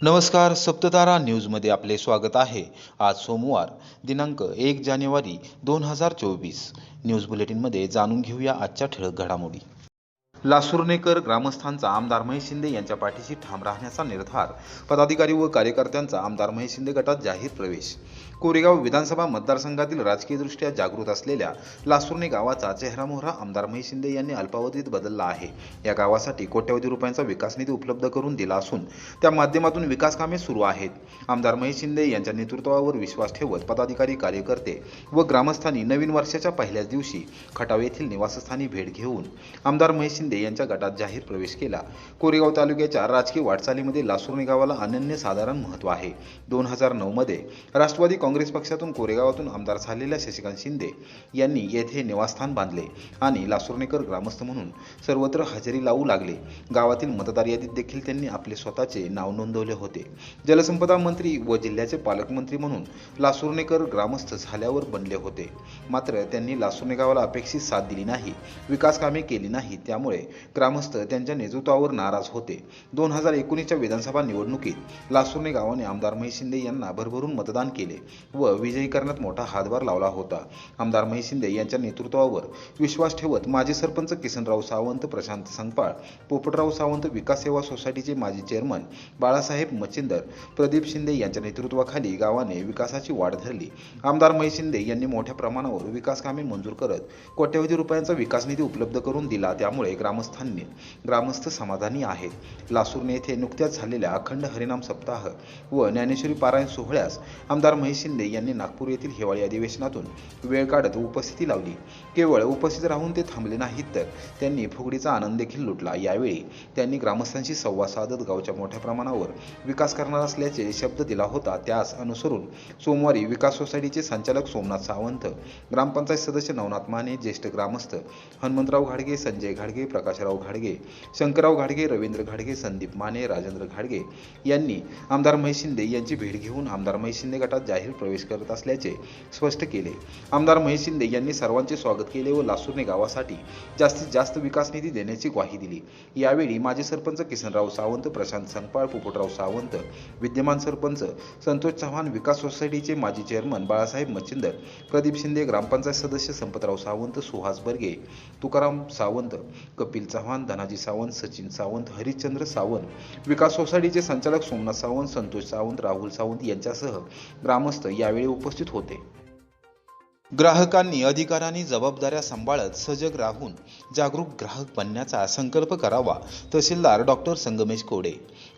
नमस्कार, सप्ततारा न्यूजमध्ये आपले स्वागत आहे। आज सोमवार दिनांक 1 जानेवारी 2024 न्यूज बुलेटिनमध्ये जाणून घेऊया आजच्या ठळक घडामोडी। लासुर्णेकर ग्रामस्थांचा आमदार महेश शिंदे यांच्या पाठीशी ठाम राहण्याचा निर्धार, पदाधिकारी व कार्यकर्त्यांचा आमदार महेश शिंदे गटात जाहीर प्रवेश। कोरेगाव विधानसभा मतदारसंघातील राजकीयदृष्ट्या जागृत असलेल्या लासुर्णे गावाचा चेहरामोहरा आमदार महेश शिंदे यांनी अल्पावधीत बदलला आहे। या गावासाठी कोट्यवधी रुपयांचा विकास निधी उपलब्ध करून दिला असून त्या माध्यमातून विकास कामे सुरू आहेत। आमदार महेश शिंदे यांच्या नेतृत्वावर विश्वास ठेवत पदाधिकारी, कार्यकर्ते व ग्रामस्थांनी नवीन वर्षाच्या पहिल्याच दिवशी खटाव येथील निवासस्थानी भेट घेऊन आमदार महेश शिंदे यांच्या गटात जाहीर प्रवेश केला। कोरेगाव तालुक्याच्या राजकीय वाटचालीमध्ये लासुर्णे गावाला अनन्यसाधारण महत्त्व आहे। 2009 मध्ये राष्ट्रवादी काँग्रेस पक्षातून कोरेगावातून आमदार झालेल्या शशिकांत शिंदे यांनी येथे निवासस्थान बांधले आणि लासुर्णेकर ग्रामस्थ म्हणून सर्वत्र हजेरी लावू लागले। गावातील मतदार यादीत देखील त्यांनी आपले स्वतःचे नाव नोंदवले होते। जलसंपदा मंत्री व जिल्ह्याचे पालकमंत्री म्हणून लासुर्णेकर ग्रामस्थ झाल्यावर बनले होते। मात्र त्यांनी लासुर्णे गावाला अपेक्षित साथ दिली नाही, विकास कामे केली नाही, त्यामुळे ग्रामस्थ त्यांच्या नेतृत्वावर नाराज होते। 2019च्या विधानसभा निवडणुकीत लासुर्णे गावाने आमदार महेश शिंदे यांना भरभरून मतदान केले व विजयी करण्यात मोठा हातभार लावला होता। आमदार महेश शिंदे यांच्या नेतृत्वावर विश्वास ठेवत माजी सरपंच किसनराव सावंत, प्रशांत संगपाळ, पोपटराव सावंत, विकास सेवा सोसायटीचे माजी चेअरमन बाळासाहेब मच्छिंदर, प्रदीप शिंदे यांच्या नेतृत्वाखाली गावाने विकासाची वाट धरली। आमदार महेश शिंदे यांनी मोठ्या प्रमाणावर विकास कामे मंजूर करत कोट्यवधी रुपयांचा विकास निधी उपलब्ध करून दिला, त्यामुळे ग्रामस्थ समाधानी आहेत। लासुर्णे येथे नुकत्याच झालेल्या अखंड हरिनाम सप्ताह व ज्ञानेश्वरी पारायण सोहळ्यास आमदार महेश शिंदे यांनी नागपूर येथील हिवाळी अधिवेशनातून वेळ काढत उपस्थिती लावली। केवळ उपस्थित राहून ते थांबले नाहीत, तर त्यांनी फुगडीचा आनंद देखील लुटला। यावेळी त्यांनी ग्रामस्थांशी संवाद साधत गावच्या मोठ्या प्रमाणावर विकास करणार असल्याचे शब्द दिला होता। त्यास अनुसरून सोमवारी विकास सोसायटीचे संचालक सोमनाथ सावंत, ग्रामपंचायत सदस्य नवनाथ माने, ज्येष्ठ ग्रामस्थ हनुमंतराव घाडगे, संजय घाडगे, प्रकाशराव घाडगे, शंकरराव घाडगे, रवींद्र घाडगे, संदीप माने, राजेंद्र घाडगे यांनी आमदार महेश शिंदे यांची भेट घेऊन आमदार महेश शिंदे गटात जाहीर प्रवेश करत असल्याचे स्पष्ट केले। आमदार महेश शिंदे यांनी सर्वांचे स्वागत केले व लासुर्णे गावासाठी जास्तीत जास्त विकास निधी देण्याची ग्वाही दिली। यावेळी माजी सरपंच किसनराव सावंत, प्रशांत संगपाळ, पोपटराव सावंत, विद्यमान सरपंच संतोष चव्हाण, विकास सोसायटीचे माजी चेअरमन बाळासाहेब मच्छिंदर, प्रदीप शिंदे, ग्रामपंचायत सदस्य संपतराव सावंत, सुहास बर्गे, तुकाराम सावंत, कपिल चव्हाण, धनाजी सावंत, सचिन सावंत, हरिश्चंद्र सावंत, विकास सोसायटीचे संचालक सोमनाथ सावंत, संतोष सावंत, राहुल सावंत यांच्यासह ग्रामस्थ यावेळी उपस्थित होते। ग्राहकांनी अधिकारांनी जबाबदाऱ्या सांभाळत सजग राहून जागरूक ग्राहक बनण्याचा संकल्प करावा। तहसीलदार डॉक्टर संगमेश कोडे।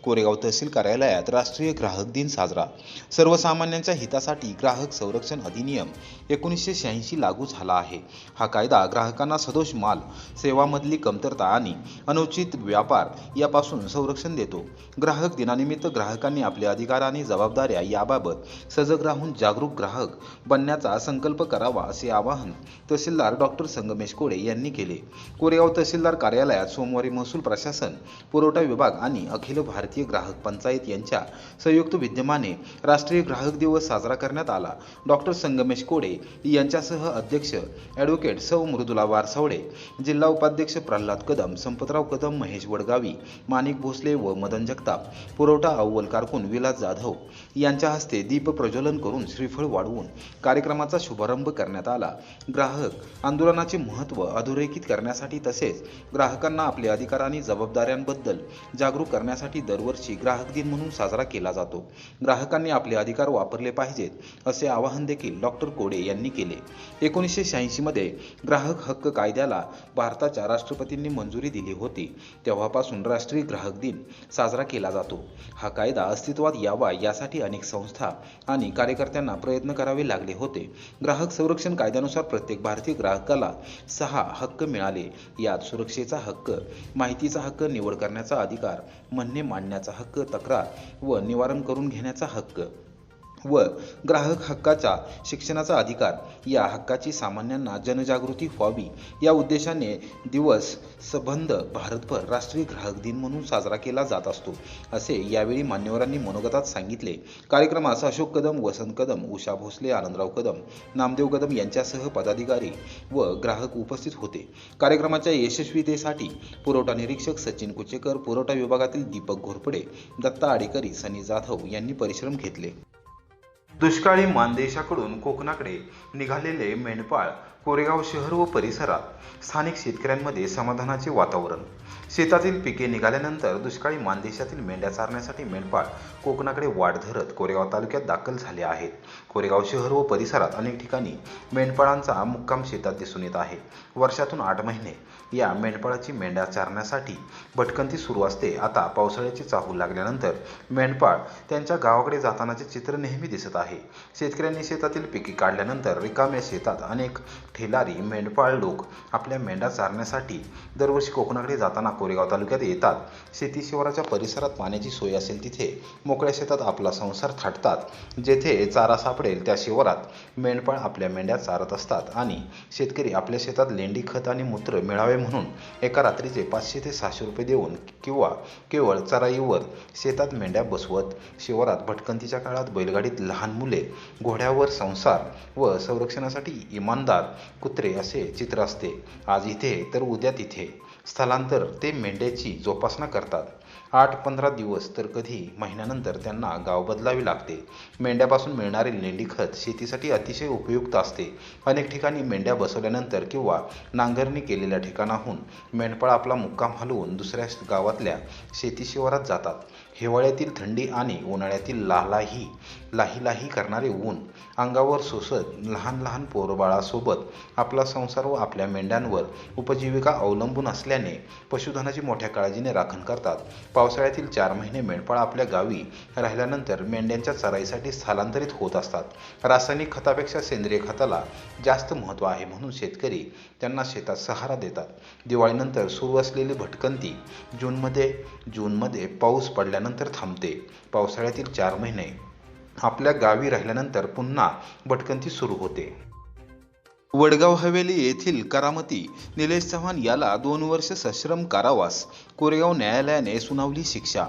कोरेगाव तहसील कार्यालयात राष्ट्रीय ग्राहक दिन साजरा। सर्वसामान्यांच्या हितासाठी ग्राहक संरक्षण अधिनियम 1986 लागू झाला आहे। हा कायदा ग्राहकांना सदोष माल, सेवामधली कमतरता आणि अनुचित व्यापार यापासून संरक्षण देतो। ग्राहक दिनानिमित्त ग्राहकांनी आपले अधिकार आणि जबाबदाऱ्या याबाबत सजग राहून जागरूक ग्राहक बनण्याचा संकल्प करावा, असे आवाहन तहसीलदार डॉक्टर संगमेश कोडे यांनी केले। कोरेगाव तहसीलदार कार्यालयात सोमवारी महसूल प्रशासन, पुरवठा विभाग आणि अखिल भारतीय ग्राहक पंचायत यांच्या संयुक्त विद्यमाने राष्ट्रीय ग्राहक दिवस साजरा करण्यात आला। डॉक्टर संगमेश कोडे यांच्यासह अध्यक्ष ॲडव्होकेट सौ मृदुला वारसवडे, जिल्हा उपाध्यक्ष प्रल्हाद कदम, संपतराव कदम, महेश वडगावी, माणिक भोसले व मदन जगताप, पुरवठा अव्वल कारकून विलास जाधव यांच्या हस्ते दीप प्रज्वलन करून श्रीफळ वाढवून कार्यक्रमाचा शुभारंभ करण्यात आला। ग्राहक आंदोलनाचे महत्त्व अधोरेखित करण्यासाठी तसेच ग्राहकांना आपले अधिकार आणि जबाबदाऱ्यांबद्दल जागरूक करण्यासाठी दरवर्षी ग्राहक दिन म्हणून साजरा केला जातो। ग्राहकांनी आपले अधिकार वापरले पाहिजेत, असे आवाहन देखील डॉक्टर कोडे यांनी केले। 1986 मध्ये ग्राहक हक्क कायद्याला भारताच्या राष्ट्रपतींनी मंजुरी दिली होती। तेव्हापासून राष्ट्रीय ग्राहक दिन साजरा केला जातो। हा कायदा अस्तित्वात यावा यासाठी अनेक संस्था आणि कार्यकर्त्यांना प्रयत्न करावे लागले होते। ग्राहक संरक्षण कायद्यानुसार प्रत्येक भारतीय ग्राहकाला 6 हक्क मिळाले। यात सुरक्षेचा हक्क, माहितीचा हक्क, निवड करण्याचा अधिकार, म्हणणे मांडण्याचा हक्क, तक्रार व निवारण करून घेण्याचा हक्क, व ग्राहक हक्काचा शिक्षणाचा अधिकार या हक्काची सामान्यांना जनजागृती व्हावी या उद्देशाने दिवस संबंध भारतभर राष्ट्रीय ग्राहक दिन म्हणून साजरा केला जात असतो, असे यावेळी मान्यवरांनी मनोगतात सांगितले. कार्यक्रमास अशोक कदम, वसंत कदम, उषा भोसले, आनंदराव कदम, नामदेव कदम यांच्यासह पदाधिकारी व ग्राहक उपस्थित होते. कार्यक्रमाच्या यशस्वीतेसाठी पुरवठा निरीक्षक सचिन कुचेकर, पुरवठा विभागातील दीपक घोरपडे, दत्ता आडेकरी, सनी जाधव यांनी परिश्रम घेतले. दुष्काळी मानदेशाकडून कोकणाकडे निघालेले मेंढपाळ कोरेगाव शहर व परिसरात स्थानिक शेतकऱ्यांमध्ये समाधानाचे वातावरण. शेतातील पिके निघाल्यानंतर दुष्काळी मानदेशातील मेंढ्या चारण्यासाठी मेंढपाळ कोकणाकडे वाट धरत कोरेगाव तालुक्यात दाखल झाले आहेत. कोरेगाव शहर व परिसरात अनेक ठिकाणी मेंढपाळांचा मुक्काम शेतात दिसून येत आहे. वर्षातून 8 महिने या मेंढपाळाची मेंढ्या चारण्यासाठी भटकंती सुरू असते. आता पावसाळ्याची चाहूल लागल्यानंतर मेंढपाळ त्यांच्या गावाकडे जातानाचे चित्र नेहमी दिसत आहे. शेतकऱ्यांनी शेतातील पिके काढल्यानंतर रिकाम्या शेतात अनेक ठेलारी मेंढपाळ लोक आपल्या मेंढ्या चारण्यासाठी दरवर्षी कोकणाकडे जाताना कोरेगाव तालुक्यात येतात. शेती शिवाराच्या परिसरात पाण्याची सोय असेल तिथे मोकळ्या शेतात आपला संसार थाटतात. जेथे चारा सापडेल त्या शिवारात मेंढपाळ आपल्या मेंढ्या चारत असतात आणि शेतकरी आपल्या शेतात लेंडी, खत आणि मूत्र मिळावे म्हणून एका रात्रीचे 500 ते 600 रुपये देऊन किंवा केवळ चराईवर शेतात मेंढ्या बसवत शिवारात भटकंतीच्या काळात बैलगाडीत लहान मुले, घोड्यावर संसार व संरक्षणासाठी इमानदार कुत्रे असे चित्र असते. आज इथे तर उद्या तिथे स्थलांतर ते मेंढ्याची जोपासना करतात. 8-15 दिवस तर कधी महिन्यानंतर त्यांना गाव बदलावे लागते. मेंढ्यापासून मिळणारे लेंडी खत शेतीसाठी अतिशय उपयुक्त असते. अनेक ठिकाणी मेंढ्या बसवल्यानंतर किंवा नांगरणी केलेल्या ठिकाणाहून मेंढपाळ आपला मुक्काम हलवून दुसऱ्या गावातल्या शेती शिवारात जातात. हिवाळ्यातील थंडी आणि उन्हाळ्यातील लाही करणारे ऊन अंगावर सोसत लहान लहान पोरबाळासोबत आपला संसार व आपल्या मेंढ्यांवर उपजीविका अवलंबून असल्याने पशुधनाची मोठ्या काळजीने राखण करतात. पावसाळ्यातील 4 महिने मेंढपाळ आपल्या गावी राहिल्यानंतर मेंढ्यांच्या चराईसाठी स्थलांतरित होत असतात. रासायनिक खतापेक्षा सेंद्रिय खताला जास्त महत्त्व आहे म्हणून शेतकरी त्यांना शेतात सहारा देतात. दिवाळीनंतर सुरू असलेली भटकंती जूनमध्ये पाऊस पडल्यानंतर थांबते. पावसाळ्यातील 4 महिने आपल्या गावी राहिल्यानंतर पुन्हा भटकंती सुरू होते. वडगाव हवेली येथील करामती निलेश चव्हाण याला 2 वर्ष सश्रम कारावास. कोरेगाव न्यायालयाने सुनावली शिक्षा.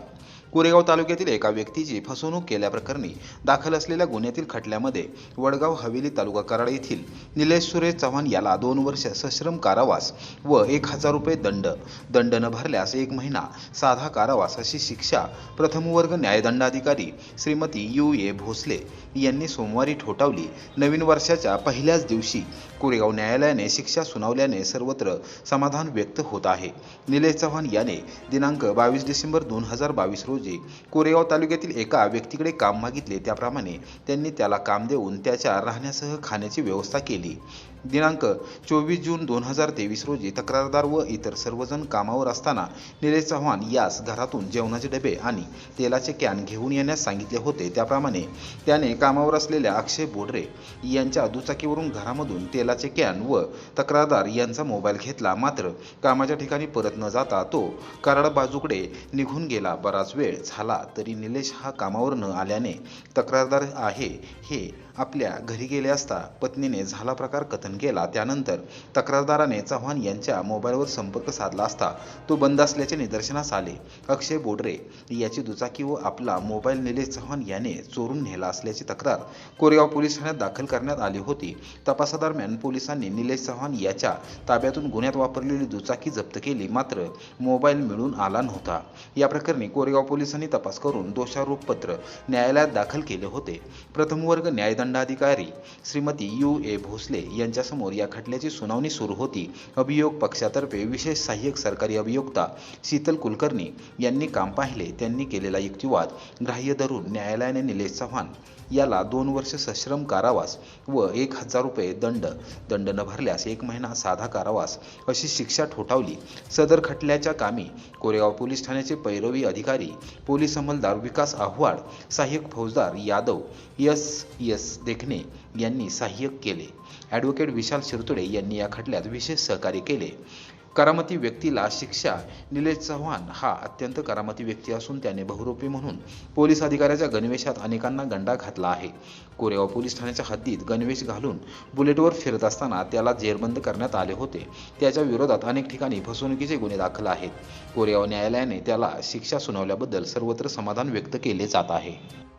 कोरेगाव तालुक्यातील एका व्यक्तीची फसवणूक केल्याप्रकरणी दाखल असलेल्या गुन्ह्यातील खटल्यामध्ये वडगाव हवेली तालुका कराड येथील निलेश सुरेश चव्हाण याला 2 वर्ष सश्रम कारावास व 1000 रुपये दंड न भरल्यास 1 महिना साधा कारावास अशी शिक्षा प्रथम वर्ग न्यायदंडाधिकारी श्रीमती U.A. भोसले यांनी सोमवारी ठोठावली. नवीन वर्षाच्या पहिल्याच दिवशी कोरेगाव न्यायालयाने शिक्षा सुनावल्याने सर्वत्र समाधान व्यक्त होत आहे. निलेश चव्हाण याने दिनांक 22 डिसेंबर 2022 रोजी कोरेगाव तालुक्यातील एका व्यक्तीकडे काम मागितले. त्याप्रमाणे त्यांनी त्याला काम देऊन त्याच्या राहण्यासह खाण्याची व्यवस्था केली. दिनांक 24 जून 2023 रोजी तक्रारदार व इतर सर्वजण कामावर असताना निलेश चव्हाण यास घरातून जेवणाचे डबे आणि तेलाचे कॅन घेऊन येण्यास सांगितले होते. त्याप्रमाणे त्याने कामावर असलेल्या अक्षय बोडरे यांच्या दुचाकीवरून घरामधून तेलाचे कॅन व तक्रारदार यांचा मोबाईल घेतला. मात्र कामाच्या ठिकाणी परत न जाता तो कराड बाजूकडे निघून गेला. बराच वेळ झाला तरी निलेश हा कामावर न आल्याने तक्रारदार आहे हे आपल्या घरी गेले असता पत्नीने झाला प्रकार कथन केला. त्यानंतर तक्रारदाराने चव्हाण यांच्या मोबाईलवर संपर्क साधला असता तो बंद असल्याचे निदर्शनास आले. अक्षय बोडरे याची दुचाकी व आपला मोबाईल निलेश चव्हाण याने चोरून नेला असल्याची तक्रार कोरेगाव पोलीस ठाण्यात दाखल करण्यात आली होती. तपासादरम्यान पोलिसांनी निलेश चव्हाण याच्या ताब्यातून गुन्ह्यात वापरलेली दुचाकी जप्त केली. मात्र मोबाईल मिळून आला नव्हता. या प्रकरणी कोरेगाव पोलिसांनी तपास करून दोषारोपपत्र न्यायालयात दाखल केले होते. प्रथम वर्ग न्यायदंडाधिकारी श्रीमती U.A. भोसले यांच्यासमोर या खटल्याची सुनावणी सुरू होती. अभियोग पक्षातर्फे विशेष सहाय्यक सरकारी अभियोक्ता शीतल कुलकर्णी यांनी काम पाहिले. त्यांनी केलेला युक्तिवाद ग्राह्य धरून न्यायालयाने निलेश चव्हाण याला 2 वर्ष सश्रम कारावास व 1000 रुपये दंड न भरल्यास 1 महिना साधा कारावास अशी शिक्षा ठोठावली. सदर खटल्याच्या कामी कोरेगाव पोलीस ठाण्याचे पैरवी अधिकारी पोलीस अंमलदार विकास आव्हाड, सहाय्यक फौजदार यादव S. देखणे यांनी सहाय्यक केले. ॲडव्होकेट विशाल शिरतोडे यांनी या खटल्यात विशेष सहकार्य केले. करामती व्यक्तीला शिक्षा. निलेश चव्हाण हा अत्यंत करामती व्यक्ती असून त्याने बहुरूपी म्हणून पोलीस अधिकाऱ्याच्या गणवेशात अनेकांना गंडा घातला आहे. कोरेगाव पोलीस ठाण्याच्या हद्दीत गणवेश घालून बुलेटवर फिरत असताना त्याला जेरबंद करण्यात आले होते. त्याच्या विरोधात अनेक ठिकाणी फसवणुकीचे गुन्हे दाखल आहेत. कोरेगाव न्यायालयाने त्याला शिक्षा सुनावल्याबद्दल सर्वत्र समाधान व्यक्त केले जात आहे.